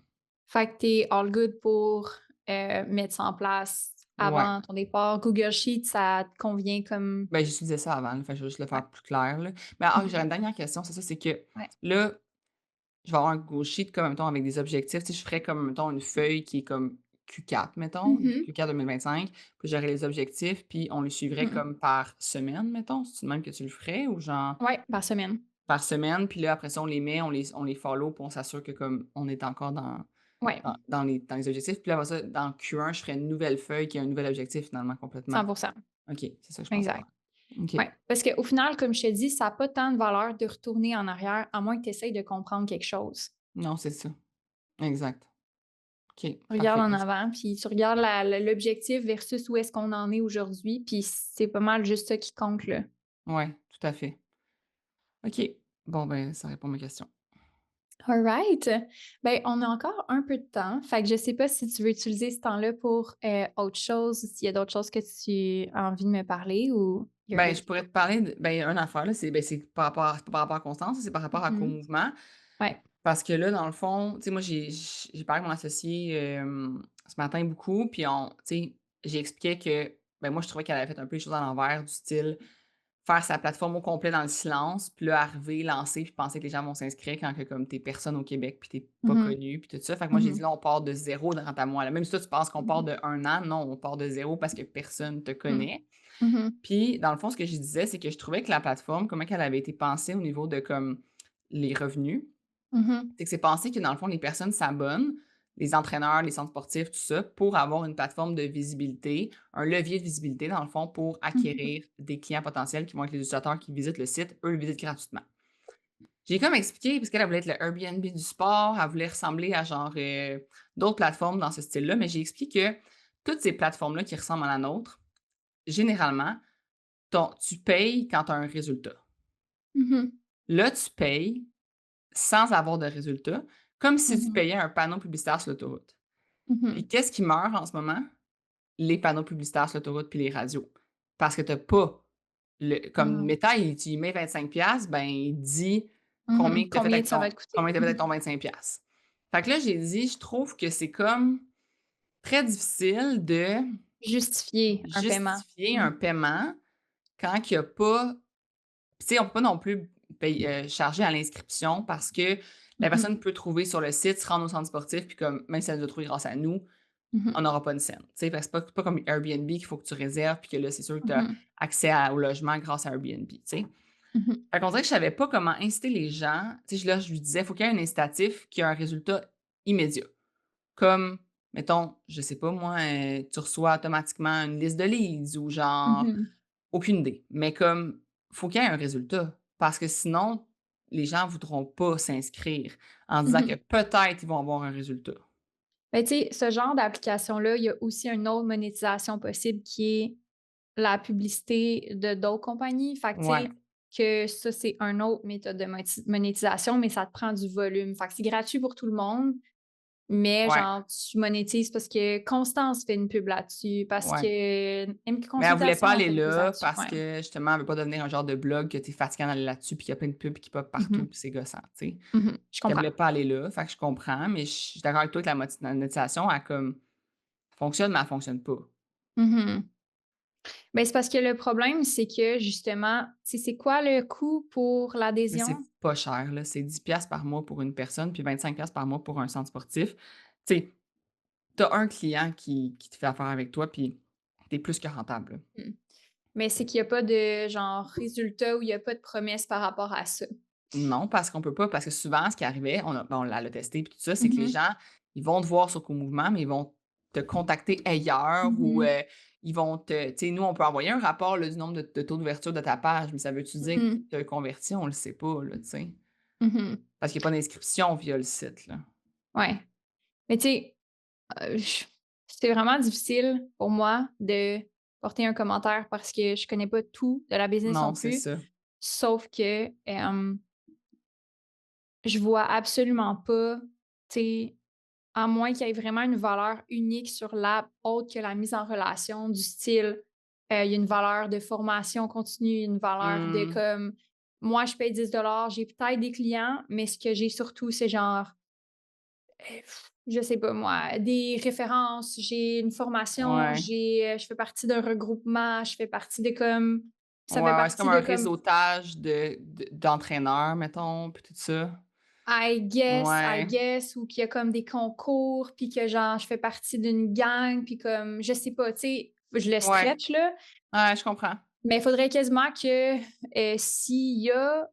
Speaker 2: Fait que tu all good pour, mettre ça en place
Speaker 1: Ouais.
Speaker 2: avant ton départ. Google Sheets, ça te convient comme
Speaker 1: Ben, j'utilisais ça avant, là, fait que je vais juste le
Speaker 2: ouais.
Speaker 1: faire plus clair, là. Mais j'aurais
Speaker 2: Mmh
Speaker 1: une dernière question, c'est ça, c'est que
Speaker 2: Ouais.
Speaker 1: là, je vais avoir un Google Sheet comme, mettons, avec des objectifs. Tu sais, je ferais comme, mettons, une feuille qui est comme Q4, mettons,
Speaker 2: Mmh
Speaker 1: Q4 2025, puis j'aurais les objectifs, puis on les suivrait
Speaker 2: Mmh
Speaker 1: comme par semaine, mettons? C'est-tu de même que tu le ferais ou genre
Speaker 2: Ouais, par semaine.
Speaker 1: par semaine, puis là, après ça, on les met, on les follow, puis on s'assure que comme on est encore dans
Speaker 2: Ouais,
Speaker 1: dans les objectifs, puis là, après ça, dans Q1, je ferais une nouvelle feuille qui a un nouvel objectif finalement complètement.
Speaker 2: 100
Speaker 1: OK, c'est ça que je pense faire.
Speaker 2: exact.
Speaker 1: OK.
Speaker 2: Ouais, parce qu'au final, comme je te dis, ça a pas tant de valeur de retourner en arrière, à moins que tu essayes de comprendre quelque chose.
Speaker 1: Non, c'est ça. Exact. OK,
Speaker 2: Regarde
Speaker 1: parfait.
Speaker 2: en avant, puis tu regardes l'objectif versus où est-ce qu'on en est aujourd'hui, puis c'est pas mal juste ça qui compte, là.
Speaker 1: Ouais, tout à fait. OK. Bon, ben, ça répond à mes questions.
Speaker 2: Alright. Ben, on a encore un peu de temps. Fait que je sais pas si tu veux utiliser ce temps-là pour, autre chose, ou s'il y a d'autres choses que tu as envie de me parler ou you're
Speaker 1: Ben,
Speaker 2: good
Speaker 1: je
Speaker 2: to
Speaker 1: pourrais
Speaker 2: go?
Speaker 1: te parler de ben, une affaire, là, c'est c'est pas par rapport à Constance, c'est par rapport à
Speaker 2: Mmh
Speaker 1: Co-Mouvement.
Speaker 2: Ouais.
Speaker 1: Parce que là, dans le fond, tu sais, moi, j'ai parlé avec mon associé, ce matin beaucoup, puis tu sais, j'ai expliqué que, ben, moi, je trouvais qu'elle avait fait un peu les choses à l'envers, du style faire sa plateforme au complet dans le silence, puis là, arriver, lancer, puis penser que les gens vont s'inscrire quand que comme tu personne au Québec, puis t'es pas
Speaker 2: Mmh
Speaker 1: connu, puis tout ça. Fait que moi, j'ai dit:
Speaker 2: mh.
Speaker 1: «Là, on part de zéro dans ta moi, là». Même si toi, tu penses qu'on part
Speaker 2: Mmh
Speaker 1: de 1 an, non, on part de zéro parce que personne te
Speaker 2: Mmh.
Speaker 1: connaît.
Speaker 2: Mmh
Speaker 1: Puis, dans le fond, ce que je disais, c'est que je trouvais que la plateforme, comment qu'elle avait été pensée au niveau de comme les revenus,
Speaker 2: Mmh
Speaker 1: c'est que c'est pensé que dans le fond, les personnes s'abonnent, les entraîneurs, les centres sportifs, tout ça, pour avoir une plateforme de visibilité, un levier de visibilité, dans le fond, pour
Speaker 2: Mmh
Speaker 1: acquérir des clients potentiels qui vont être les utilisateurs qui visitent le site, eux le visitent gratuitement. J'ai comme expliqué, parce qu'elle elle voulait être le Airbnb du sport, elle voulait ressembler à genre d'autres plateformes dans ce style-là, mais j'ai expliqué que toutes ces plateformes-là qui ressemblent à la nôtre, généralement, tu payes quand tu as un résultat.
Speaker 2: Mmh
Speaker 1: Là, tu payes sans avoir de résultat, comme si tu
Speaker 2: Mmh
Speaker 1: payais un panneau publicitaire sur l'autoroute.
Speaker 2: Mmh
Speaker 1: Puis qu'est-ce qui meurt en ce moment? Les panneaux publicitaires sur l'autoroute puis les radios. Parce que tu as pas comme
Speaker 2: Ah.
Speaker 1: Meta, tu y mets 25 ben, il dit combien
Speaker 2: Mmh
Speaker 1: que tu as fait
Speaker 2: Combien
Speaker 1: avec
Speaker 2: ça va
Speaker 1: ton
Speaker 2: te coûter?
Speaker 1: combien tu fait avec
Speaker 2: Mmh
Speaker 1: ton 25. Fait que là, j'ai dit: «Je trouve que c'est comme très difficile de
Speaker 2: Justifier un paiement.
Speaker 1: justifier
Speaker 2: Mmh.
Speaker 1: un paiement quand il y a pas». Puis, tu sais, on peut pas non plus charger à l'inscription parce que la
Speaker 2: Mmh
Speaker 1: personne peut trouver sur le site, se rendre au centre sportif, puis comme même si elle nous a trouvé grâce à nous,
Speaker 2: Mmh
Speaker 1: on n'aura pas une scène. Tu sais, parce que c'est pas comme Airbnb qu'il faut que tu réserves, puis que là, c'est sûr que tu as
Speaker 2: Mmh
Speaker 1: accès au logement grâce à Airbnb, tu sais.
Speaker 2: Mmh
Speaker 1: Fait qu'on dirait que je savais pas comment inciter les gens. Tu sais, là, je lui disais: «Faut qu'il y ait un incitatif qui a un résultat immédiat». Comme mettons, je sais pas moi, tu reçois automatiquement une liste de leads ou genre
Speaker 2: Mmh
Speaker 1: aucune idée. Mais comme, faut qu'il y ait un résultat parce que sinon, les gens voudront pas s'inscrire en disant que
Speaker 2: mh.
Speaker 1: peut-être ils vont avoir un résultat.
Speaker 2: Ben, tu sais, ce genre d'application-là, il y a aussi une autre monétisation possible qui est la publicité de d'autres compagnies. Fait que, tu
Speaker 1: Ouais,
Speaker 2: sais, que ça, c'est une autre méthode de monétisation, mais ça te prend du volume. Fait que c'est gratuit pour tout le monde, mais
Speaker 1: ouais,
Speaker 2: genre, tu monétises parce que Constance fait une pub là-dessus, parce
Speaker 1: ouais.
Speaker 2: que MQ
Speaker 1: Mais elle voulait pas
Speaker 2: Consultation
Speaker 1: aller
Speaker 2: fait une pub
Speaker 1: là
Speaker 2: là-dessus.
Speaker 1: parce
Speaker 2: Ouais.
Speaker 1: que justement, elle veut pas devenir un genre de blog que tu es fatigant d'aller là-dessus, puis qu'il y a plein de pubs qui pop partout,
Speaker 2: Mmh
Speaker 1: puis c'est gossant, tu sais.
Speaker 2: Je
Speaker 1: Qu'elle
Speaker 2: comprends.
Speaker 1: voulait pas aller là, fait que je comprends, mais je suis d'accord avec toi que la monétisation, elle comme fonctionne, mais elle fonctionne pas.
Speaker 2: Mmh Ben, c'est parce que le problème, c'est que justement, tu sais, c'est quoi le coût pour
Speaker 1: Mais c'est
Speaker 2: l'adhésion?
Speaker 1: pas cher, là, c'est 10 par mois pour une personne, puis 25 par mois pour un centre sportif. Tu sais, tu as un client qui te fait affaire avec toi, puis tu es plus que rentable, là.
Speaker 2: Mmh. Mais c'est qu'il y a pas de genre résultat ou il y a pas de promesse par rapport à ça.
Speaker 1: Non, parce qu'on peut pas, parce que souvent, ce qui arrivait, on l'a testé puis tout ça, c'est que les
Speaker 2: Mmh
Speaker 1: gens, ils vont te voir sur Co-Mouvement, mais ils vont te contacter ailleurs ou,
Speaker 2: Mmh
Speaker 1: ils vont te tu sais, nous, on peut envoyer un rapport, là, du nombre de taux d'ouverture de ta page, mais ça veut-tu dire que
Speaker 2: Mmh
Speaker 1: tu as converti? On le sait pas, là, tu sais.
Speaker 2: Mmh
Speaker 1: Parce qu'il y a pas d'inscription via le site, là.
Speaker 2: Ouais. Mais tu sais, j c'est vraiment difficile pour moi de porter un commentaire parce que je connais pas tout de la business non
Speaker 1: Non, c'est
Speaker 2: plus.
Speaker 1: ça.
Speaker 2: Sauf que, je vois absolument pas, tu sais, à moins qu'il y ait vraiment une valeur unique sur l'app autre que la mise en relation du style, il y a une valeur de formation continue, une valeur de
Speaker 1: Mmh.
Speaker 2: comme moi je paye 10 j'ai peut-être des clients, mais ce que j'ai surtout, c'est genre, je sais pas moi, des références, j'ai une formation,
Speaker 1: Ouais.
Speaker 2: je fais partie d'un regroupement, je fais partie de comme ça fait
Speaker 1: Ouais, ouais, c'est comme
Speaker 2: partie de
Speaker 1: un
Speaker 2: comme
Speaker 1: réseautage d'entraîneurs, mettons, puis tout ça.
Speaker 2: I
Speaker 1: Ouais.
Speaker 2: guess, ou qu'il y a comme des concours, puis que genre je fais partie d'une gang, puis comme je sais pas, tu sais, je le
Speaker 1: Ouais.
Speaker 2: stretch là,
Speaker 1: Ouais, je comprends.
Speaker 2: mais il faudrait quasiment que, s'il y a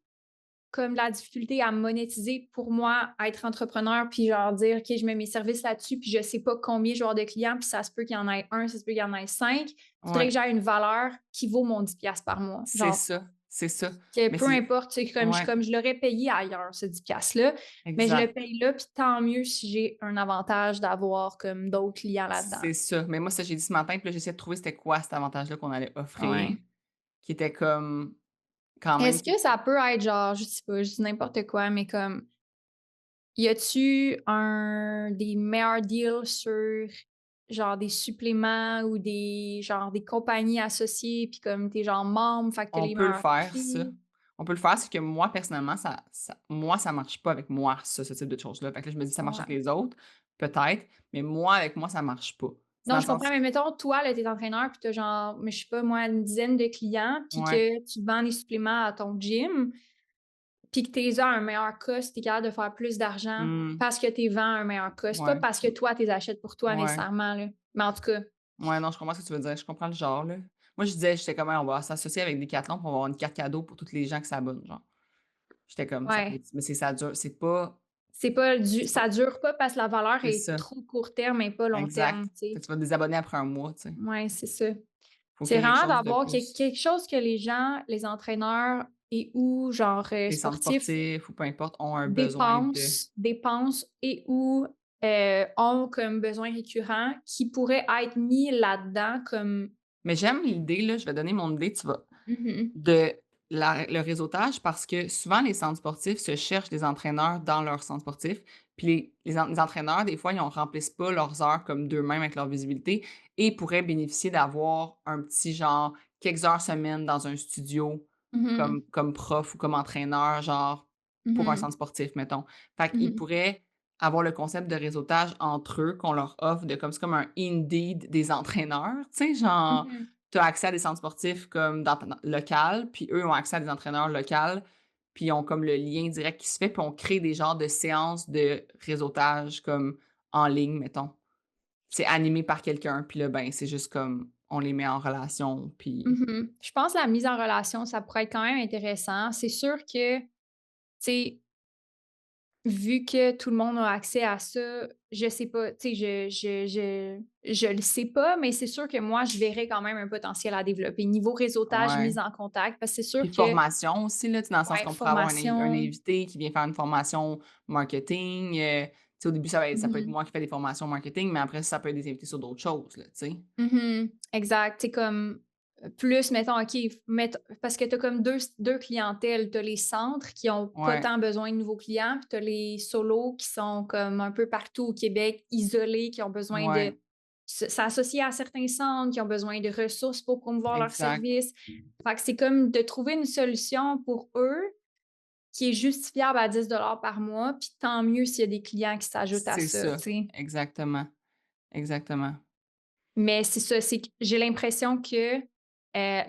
Speaker 2: comme de la difficulté à monétiser pour moi, à être entrepreneur, puis genre dire: «OK, je mets mes services là-dessus, puis je sais pas combien je vais avoir de clients, puis ça se peut qu'il y en ait un, ça se peut qu'il y en ait 5. Il faudrait que
Speaker 1: Ouais.
Speaker 2: j'aie une valeur qui vaut mon 10 par mois.
Speaker 1: C'est
Speaker 2: Genre
Speaker 1: ça, c'est ça.
Speaker 2: que
Speaker 1: Mais
Speaker 2: peu
Speaker 1: c'est
Speaker 2: importe, c'est
Speaker 1: ouais,
Speaker 2: comme je l'aurais payé ailleurs, ce 10 là, mais je le
Speaker 1: exact.
Speaker 2: paye là, puis tant mieux si j'ai un avantage d'avoir comme d'autres clients là-dedans.
Speaker 1: C'est ça. Mais moi, ça, j'ai dit ce matin, puis là, j'essayais de trouver c'était quoi cet avantage-là qu'on allait offrir,
Speaker 2: Ouais.
Speaker 1: qui était comme quand même
Speaker 2: Est-ce que ça peut être genre, je sais pas, je dis n'importe quoi, mais comme, y a-tu un des meilleurs deals sur genre des suppléments ou des genre des compagnies associées, puis comme t'es genre membre, fait que tu
Speaker 1: on
Speaker 2: les
Speaker 1: peut le
Speaker 2: meilleurs
Speaker 1: faire ça.
Speaker 2: prix?
Speaker 1: On peut le faire, c'est que moi, personnellement, moi, ça marche pas avec moi, ça, ce type de choses-là. Fait que là, je me dis: «Ça marche avec
Speaker 2: Ouais.
Speaker 1: les autres, peut-être», mais moi, avec moi, ça marche pas. C'est dans
Speaker 2: Non,
Speaker 1: le
Speaker 2: je comprends,
Speaker 1: sens
Speaker 2: mais mettons, toi, là, tu es entraîneur, puis tu as genre, mais je sais pas moi, une dizaine de clients, puis
Speaker 1: ouais.
Speaker 2: que tu vends des suppléments à ton gym, puis que tu les as à un meilleur cost, tu es capable de faire plus d'argent
Speaker 1: Mmh.
Speaker 2: parce que tu les vends à un meilleur cost, pas
Speaker 1: Ouais.
Speaker 2: parce que toi, tu les achètes pour toi
Speaker 1: Ouais.
Speaker 2: nécessairement, là. Mais en tout cas,
Speaker 1: Ouais, non, je comprends ce que tu veux dire. Je comprends le genre, là. Moi, je disais, j'étais comme: «Hey, on va s'associer avec Decathlon, puis on va avoir une carte cadeau pour tous les gens qui s'abonnent», genre. J'étais comme: «Ça peut
Speaker 2: ouais,
Speaker 1: mais c'est ça dure
Speaker 2: c'est pas
Speaker 1: c'est pas»
Speaker 2: ça dure pas parce que la valeur
Speaker 1: c'est
Speaker 2: est
Speaker 1: ça,
Speaker 2: trop court terme et pas long
Speaker 1: exact.
Speaker 2: terme, tu sais.
Speaker 1: Fait que tu vas te désabonner après un mois, tu sais.
Speaker 2: Ouais, c'est ça.
Speaker 1: Faut
Speaker 2: C'est
Speaker 1: qu'il y ait quelque
Speaker 2: vraiment
Speaker 1: chose de
Speaker 2: d'avoir
Speaker 1: plus.
Speaker 2: quelque chose que les gens, les entraîneurs et ou genre,
Speaker 1: Les centres
Speaker 2: sportifs
Speaker 1: sportifs ou peu importe ont un besoin de
Speaker 2: dépensent et ou, ont comme besoin récurrent qui pourrait être mis là-dedans comme
Speaker 1: mais j'aime l'idée, là, je vais donner mon idée, tu vas
Speaker 2: mmh
Speaker 1: de le réseautage parce que souvent les centres sportifs se cherchent des entraîneurs dans leurs centres sportifs. Puis les entraîneurs, des fois, ils ne remplissent pas leurs heures comme d'eux-mêmes avec leur visibilité et pourraient bénéficier d'avoir un petit genre quelques heures semaine dans un studio
Speaker 2: Mmh
Speaker 1: comme prof ou comme entraîneur, genre pour un
Speaker 2: Mmh
Speaker 1: centre sportif, mettons. Fait qu'ils
Speaker 2: Mmh
Speaker 1: pourraient avoir le concept de réseautage entre eux qu'on leur offre de comme c'est comme un Indeed des entraîneurs, tu sais, genre
Speaker 2: Mmh
Speaker 1: tu as accès à des centres sportifs comme local, puis eux ont accès à des entraîneurs locaux, puis ils ont comme le lien direct qui se fait, puis on crée des genres de séances de réseautage comme en ligne, mettons. C'est animé par quelqu'un, puis là, ben, c'est juste comme on les met en relation, puis
Speaker 2: Je pense que la mise en relation, ça pourrait être quand même intéressant. C'est sûr que, tu sais, vu que tout le monde a accès à ça, je sais pas, tu sais, je le sais pas, mais c'est sûr que moi, je verrais quand même un potentiel à développer. Niveau réseautage,
Speaker 1: Ouais.
Speaker 2: mise en contact, parce que c'est sûr
Speaker 1: Puis
Speaker 2: que,
Speaker 1: formation aussi, là, tu sais, dans le sens
Speaker 2: ouais,
Speaker 1: qu'on pourrait avoir un
Speaker 2: formation.
Speaker 1: invité qui vient faire une formation marketing. Tu sais, au début, ça peut être
Speaker 2: Mhm.
Speaker 1: moi qui fais des formations marketing, mais après ça peut être des invités sur d'autres choses, là, tu sais.
Speaker 2: Mhm. Exact. C'est comme plus, mettons, OK, parce que tu as comme deux clientèles. Tu as les centres qui ont pas
Speaker 1: Ouais,
Speaker 2: tant besoin de nouveaux clients, puis tu as les solos qui sont comme un peu partout au Québec, isolés, qui ont besoin de
Speaker 1: ouais,
Speaker 2: s'associer à certains centres, qui ont besoin de ressources pour promouvoir leurs
Speaker 1: exact.
Speaker 2: services. Fait que c'est comme de trouver une solution pour eux qui est justifiable à 10 $ par mois, puis tant mieux s'il y a des clients qui s'ajoutent à
Speaker 1: C'est
Speaker 2: ça, tu
Speaker 1: ça.
Speaker 2: sais.
Speaker 1: Exactement. Exactement.
Speaker 2: Mais c'est ça, c'est que j'ai l'impression que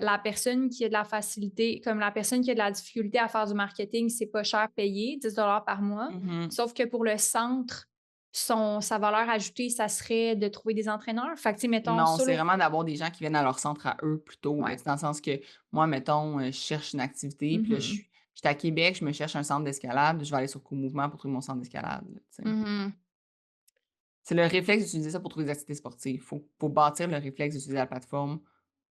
Speaker 2: la personne qui a de la facilité, comme la personne qui a de la difficulté à faire du marketing, c'est pas cher payé, 10 $ par mois.
Speaker 1: Mhm.
Speaker 2: Sauf que pour le centre, sa valeur ajoutée, ça serait de trouver des entraîneurs. Fait que, tu sais, mettons,
Speaker 1: Non, c'est
Speaker 2: solo.
Speaker 1: vraiment d'avoir des gens qui viennent à leur centre à eux plutôt, là.
Speaker 2: Ouais.
Speaker 1: Tu sais, dans le sens que moi, mettons, je cherche une activité, puis là,
Speaker 2: Mhm.
Speaker 1: j'étais à Québec, je me cherche un centre d'escalade, je vais aller sur Co-Mouvement pour trouver mon centre d'escalade, là, tu sais.
Speaker 2: Mhm.
Speaker 1: C'est le réflexe d'utiliser ça pour trouver des activités sportives. Faut bâtir le réflexe d'utiliser la plateforme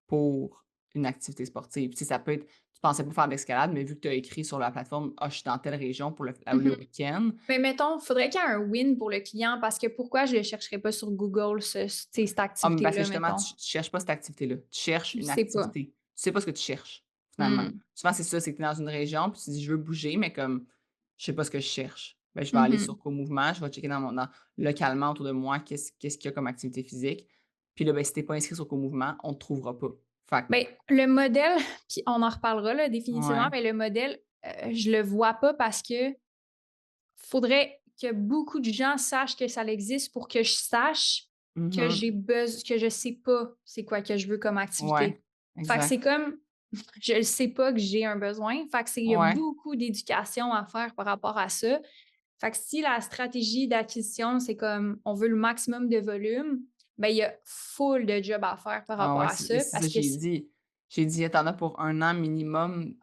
Speaker 1: pour une activité sportive. Tu sais, ça peut être tu pensais pas faire d'escalade, mais vu que tu as écrit sur la plateforme: «Ah, je suis dans telle région pour le
Speaker 2: Mhm.
Speaker 1: week-end».
Speaker 2: Mais mettons, il faudrait qu'il y ait un win pour le client parce que pourquoi je ne le chercherais pas sur Google, tu sais, cette
Speaker 1: Ah, mais parce que
Speaker 2: activité-là,
Speaker 1: justement,
Speaker 2: mettons?
Speaker 1: tu cherches pas cette activité-là. Tu cherches
Speaker 2: Tu le
Speaker 1: une
Speaker 2: sais pas.
Speaker 1: activité. Tu sais pas ce que tu cherches, finalement.
Speaker 2: Mm.
Speaker 1: Souvent, c'est ça, c'est que tu es dans une région, puis tu dis: «Je veux bouger», mais comme je sais pas ce que je cherche. Ben, je vais aller sur
Speaker 2: Mhm.
Speaker 1: Co-Mouvement, je vais checker localement autour de moi qu'est-ce qu'il y a comme activité physique. Puis là, ben, si tu pas inscrit sur Co-Mouvement, on te trouvera pas. Fait que
Speaker 2: Ben, le modèle, puis on en reparlera là, définitivement,
Speaker 1: ouais.
Speaker 2: mais le modèle, je le vois pas parce que faudrait que beaucoup de gens sachent que ça existe pour que je sache que
Speaker 1: Mmh.
Speaker 2: que je sais pas c'est quoi que je veux comme
Speaker 1: Ouais,
Speaker 2: activité. Fait que c'est
Speaker 1: exact.
Speaker 2: comme je ne sais pas que j'ai un besoin. Fait que il y a
Speaker 1: Ouais,
Speaker 2: beaucoup d'éducation à faire par rapport à ça. Fait que si la stratégie d'acquisition, c'est comme on veut le maximum de volume, ben il y a full de job à faire par
Speaker 1: ah
Speaker 2: rapport
Speaker 1: ouais,
Speaker 2: à ça
Speaker 1: c'est ça,
Speaker 2: parce que
Speaker 1: j'ai dit. J'ai dit: «Tu en as pour un an minimum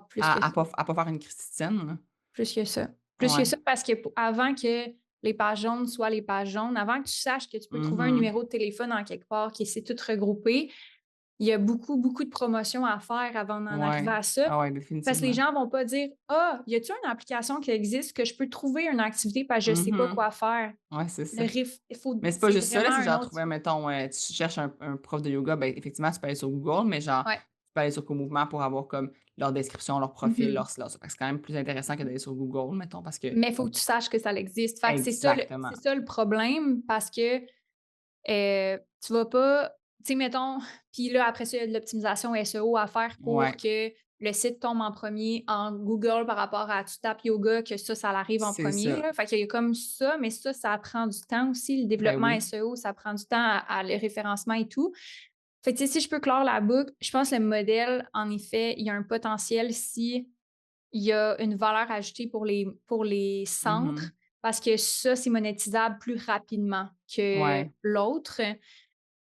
Speaker 2: plus que ça.
Speaker 1: à pas faire une Christiane, là».
Speaker 2: Plus que ça. Plus que
Speaker 1: Ouais.
Speaker 2: ça parce que avant que les pages jaunes soient les pages jaunes, avant que tu saches que tu peux trouver un
Speaker 1: Mmh.
Speaker 2: numéro de téléphone en quelque part, qui s'est tout regroupé, il y a beaucoup, beaucoup de promotions à faire avant d'en arriver
Speaker 1: Ouais.
Speaker 2: à ça.
Speaker 1: Ah ouais,
Speaker 2: Parce que les
Speaker 1: définitivement.
Speaker 2: gens vont pas dire: «Ah, y a-tu une application qui existe que je peux trouver une activité parce que je sais pas
Speaker 1: Mmh.
Speaker 2: quoi faire?»
Speaker 1: Ouais, c'est
Speaker 2: Le
Speaker 1: ça.
Speaker 2: riff, il faut
Speaker 1: Mais c'est pas
Speaker 2: c'est
Speaker 1: juste ça, là,
Speaker 2: vraiment
Speaker 1: c'est
Speaker 2: un
Speaker 1: genre
Speaker 2: autre.
Speaker 1: trouver, mettons, tu cherches un prof de yoga, ben, effectivement, tu peux aller sur Google, mais genre,
Speaker 2: Ouais.
Speaker 1: tu peux aller sur Co-Mouvement pour avoir comme leur description, leur profil,
Speaker 2: Mmh.
Speaker 1: leur slot. Fait que c'est quand même plus intéressant que d'aller sur Google, mettons, parce que
Speaker 2: Mais il faut que tu saches que ça existe. Fait que c'est
Speaker 1: exactement.
Speaker 2: ça le problème parce que tu vas pas, tu sais, mettons, puis là, après ça, il y a de l'optimisation SEO à faire pour
Speaker 1: Ouais,
Speaker 2: que le site tombe en premier en Google par rapport à tu tapes yoga, que ça l'arrive en
Speaker 1: c'est
Speaker 2: premier
Speaker 1: ça.
Speaker 2: là. Fait qu'il y a comme ça, mais ça prend du temps aussi. Le
Speaker 1: Ben
Speaker 2: développement
Speaker 1: oui,
Speaker 2: SEO, ça prend du temps à le référencement et tout. Fait que, tu sais, si je peux clore la boucle, je pense que le modèle, en effet, il y a un potentiel si il y a une valeur ajoutée pour les centres
Speaker 1: mmh,
Speaker 2: parce que ça, c'est monétisable plus rapidement que
Speaker 1: ouais,
Speaker 2: l'autre.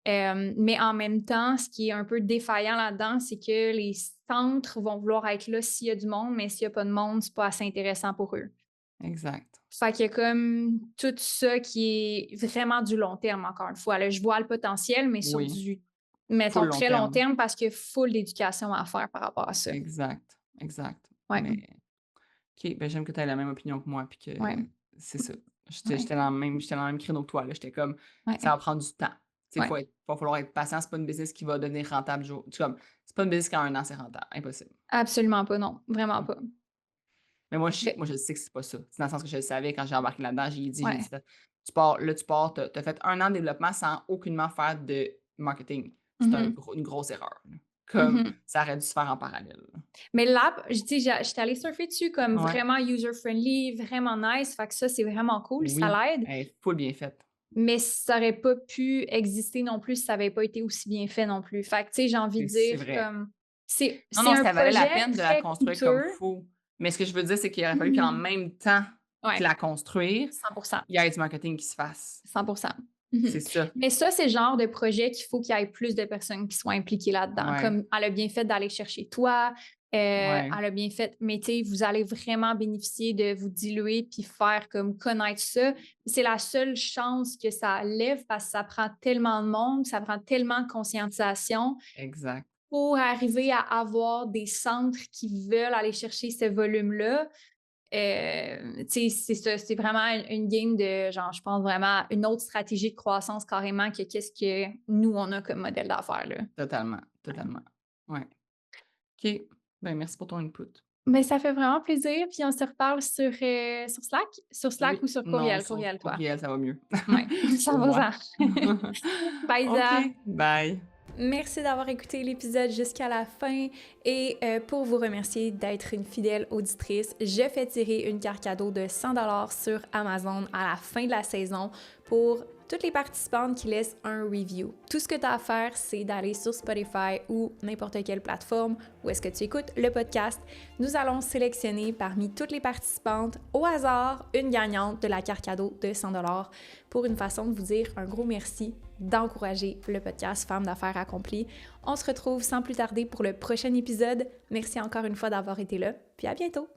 Speaker 2: Mais en même temps, ce qui est un peu défaillant là-dedans, c'est que les centres vont vouloir être là s'il y a du monde, mais s'il y a pas de monde, c'est pas assez intéressant pour eux.
Speaker 1: exact.
Speaker 2: Fait qu'il y a comme tout ça qui est vraiment du long terme, encore une fois, là. Je vois le potentiel, mais sur
Speaker 1: Oui,
Speaker 2: du,
Speaker 1: full
Speaker 2: mettons,
Speaker 1: long
Speaker 2: très long
Speaker 1: terme.
Speaker 2: terme parce qu'il y a full d'éducation à faire par rapport à ça.
Speaker 1: Exact, exact.
Speaker 2: Ouais,
Speaker 1: Mais OK, ben, j'aime que tu aies la même opinion que moi, puis que
Speaker 2: ouais,
Speaker 1: c'est ça.
Speaker 2: ouais,
Speaker 1: J'étais dans le même créneau que toi, là. J'étais comme, ça va
Speaker 2: ouais,
Speaker 1: prendre du temps. Tu sais,
Speaker 2: ouais.
Speaker 1: va falloir être patient. C'est pas une business qui va devenir rentable comme, c'est pas une business qui en un an, c'est rentable. Impossible.
Speaker 2: Absolument pas, non, vraiment
Speaker 1: Mmh.
Speaker 2: pas.
Speaker 1: Mais
Speaker 2: OK.
Speaker 1: moi, je sais que c'est pas ça. C'est dans le sens que je le savais quand j'ai embarqué là-dedans. J'ai dit:
Speaker 2: Ouais.
Speaker 1: Tu pars, tu as fait un an de développement sans aucunement faire de marketing». C'est
Speaker 2: Mmh.
Speaker 1: une grosse erreur, là. Comme,
Speaker 2: Mmh.
Speaker 1: ça aurait dû se faire en parallèle, là.
Speaker 2: Mais l'app, je dis, j'étais allée surfer dessus comme
Speaker 1: Ouais.
Speaker 2: vraiment user-friendly, vraiment nice. Fait que ça, c'est vraiment cool, ça
Speaker 1: Oui,
Speaker 2: l'aide.
Speaker 1: elle est full bien faite.
Speaker 2: Mais ça aurait pas pu exister non plus si ça avait pas été aussi bien fait non plus. Fait que, tu sais, j'ai envie de
Speaker 1: C'est
Speaker 2: dire
Speaker 1: vrai.
Speaker 2: comme
Speaker 1: Non,
Speaker 2: c'est
Speaker 1: non,
Speaker 2: un
Speaker 1: ça valait la
Speaker 2: projet
Speaker 1: peine de la
Speaker 2: très
Speaker 1: construire comme
Speaker 2: coûteux.
Speaker 1: faut. Mais ce que je veux dire, c'est qu'il aurait fallu qu'en
Speaker 2: Mmh.
Speaker 1: même temps que
Speaker 2: Ouais,
Speaker 1: la construire,
Speaker 2: 100%.
Speaker 1: il y ait du marketing qui se fasse.
Speaker 2: 100%.
Speaker 1: C'est
Speaker 2: Mmh.
Speaker 1: ça.
Speaker 2: Mais ça, c'est le genre de projet qu'il faut qu'il y ait plus de personnes qui soient impliquées là-dedans.
Speaker 1: Ouais.
Speaker 2: Comme elle a bien fait d'aller chercher toi,
Speaker 1: Ouais,
Speaker 2: Elle a bien fait. Mais tu sais, vous allez vraiment bénéficier de vous diluer puis faire comme connaître ça. C'est la seule chance que ça lève parce que ça prend tellement de monde, ça prend tellement de conscientisation
Speaker 1: exact.
Speaker 2: pour arriver à avoir des centres qui veulent aller chercher ce volume-là. Tu sais, c'est ça, c'est vraiment une game de genre, je pense vraiment une autre stratégie de croissance carrément que qu'est-ce que nous, on a comme modèle d'affaires, là.
Speaker 1: Totalement, totalement. Ouais. OK. Ben, merci pour ton input.
Speaker 2: Mais ça fait vraiment plaisir, puis on se reparle sur Slack? Sur Slack
Speaker 1: Oui,
Speaker 2: ou sur
Speaker 1: non,
Speaker 2: courriel?
Speaker 1: sur
Speaker 2: Courriel, toi?
Speaker 1: courriel, ça va mieux.
Speaker 2: Ouais,
Speaker 1: Pour moi.
Speaker 2: 100%. Bye,
Speaker 1: OK,
Speaker 2: Isa!
Speaker 1: bye.
Speaker 2: Merci d'avoir écouté l'épisode jusqu'à la fin et pour vous remercier d'être une fidèle auditrice, je fais tirer une carte cadeau de 100$ sur Amazon à la fin de la saison pour toutes les participantes qui laissent un review. Tout ce que tu as à faire, c'est d'aller sur Spotify ou n'importe quelle plateforme où est-ce que tu écoutes le podcast. Nous allons sélectionner parmi toutes les participantes au hasard une gagnante de la carte cadeau de 100$ pour une façon de vous dire un gros merci d'encourager le podcast Femmes d'affaires accomplies. On se retrouve sans plus tarder pour le prochain épisode. Merci encore une fois d'avoir été là, puis à bientôt!